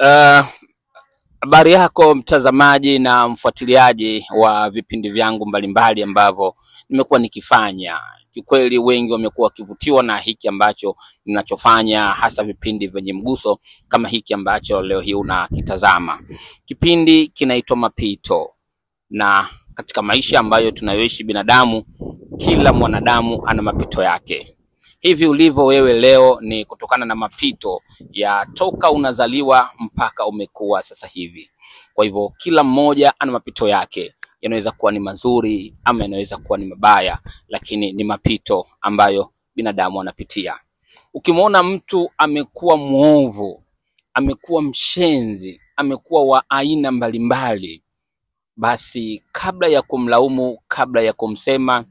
Uh, Habari yako mtazamaji na mfuatiliaji wa vipindi vyangu mbalimbali ambavyo nimekuwa nikifanya. Kikweli wengi wamekuwa wakivutiwa na hiki ambacho ninachofanya, hasa vipindi vyenye mguso kama hiki ambacho leo hii unakitazama. Kipindi kinaitwa Mapito, na katika maisha ambayo tunayoishi binadamu, kila mwanadamu ana mapito yake. Hivi ulivyo wewe leo ni kutokana na mapito ya toka unazaliwa mpaka umekuwa sasa hivi. Kwa hivyo kila mmoja ana mapito yake, yanaweza kuwa ni mazuri ama yanaweza kuwa ni mabaya, lakini ni mapito ambayo binadamu anapitia. Ukimwona mtu amekuwa muovu, amekuwa mshenzi, amekuwa wa aina mbalimbali, basi kabla ya kumlaumu, kabla ya kumsema,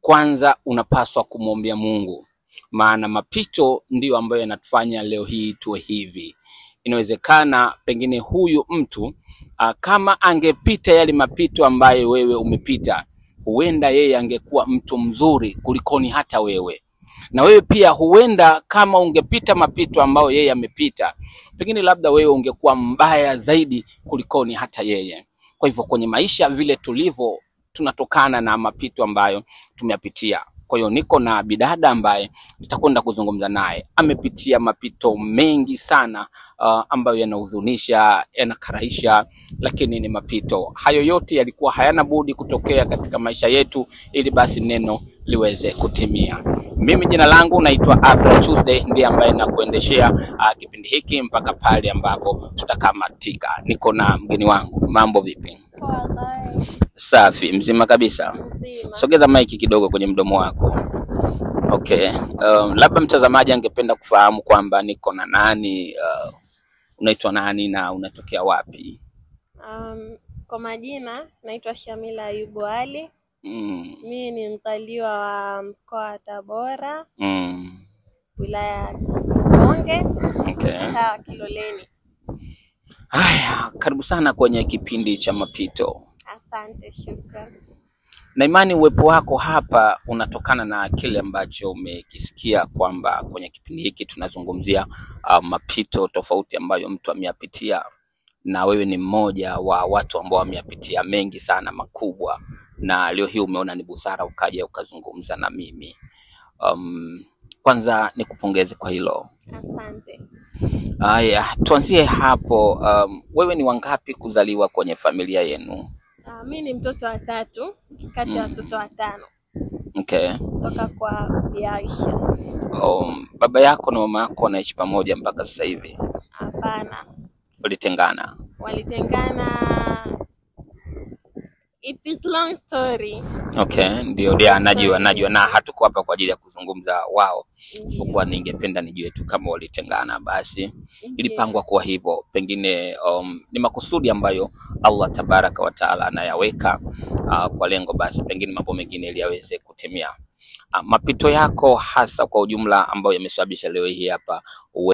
kwanza unapaswa kumwombea Mungu. Maana mapito ndiyo ambayo yanatufanya leo hii tuwe hivi. Inawezekana pengine huyu mtu kama angepita yale mapito ambayo wewe umepita, huenda yeye angekuwa mtu mzuri kulikoni hata wewe. Na wewe pia huenda kama ungepita mapito ambayo yeye amepita, pengine labda wewe ungekuwa mbaya zaidi kulikoni hata yeye. Kwa hivyo kwenye maisha vile tulivyo, tunatokana na mapito ambayo tumeyapitia. Kwa hiyo niko na bidada ambaye nitakwenda kuzungumza naye. Amepitia mapito mengi sana ambayo yanahuzunisha, yanakarahisha, lakini ni mapito. Hayo yote yalikuwa hayana budi kutokea katika maisha yetu ili basi neno liweze kutimia. Mimi jina langu naitwa Abra Tuesday, ndiye ambaye nakuendeshea kipindi hiki mpaka pale ambapo tutakamatika. Niko na mgeni wangu. Mambo vipi? Safi, mzima kabisa. Sogeza maiki kidogo kwenye mdomo wako. Okay. Labda mtazamaji angependa kufahamu kwamba niko na nani, unaitwa nani na unatokea wapi? Kwa majina naitwa Shamila Ayubu Ali. Mimi ni mzaliwa wa mkoa wa Tabora. Wilaya ya Sikonge. Okay. Kiloleni. Haya, karibu sana kwenye kipindi cha Mapito. Asante, shukrani. Na imani uwepo wako hapa unatokana na kile ambacho umekisikia kwamba kwenye kipindi hiki tunazungumzia mapito tofauti ambayo mtu ameyapitia, na wewe ni mmoja wa watu ambao wameyapitia mengi sana makubwa, na leo hii umeona ni busara ukaja ukazungumza na mimi. Kwanza nikupongeze kwa hilo. Asante. Haya, tuanzie hapo. Wewe ni wangapi kuzaliwa kwenye familia yenu? Mimi ni mtoto wa 3 kati ya watoto 5. Okay. Kutoka kwa Bi Aisha. Baba yako na mama yako wanaishi pamoja mpaka sasa hivi? Hapana. Walitengana? Walitengana. It is long story. Okay, ndio najua na hatuko hapa kwa ajili ya kuzungumza wao. Isipokuwa ningependa nijue tu kama walitengana basi. Ilipangwa kuwa hivyo. Pengine ni makusudi ambayo Allah Tabaraka wa Taala anayaweka kwa lengo basi pengine mambo mengine ili yaweze kutimia. Mapito yako hasa kwa ujumla ambayo yamesababisha leo hii hapa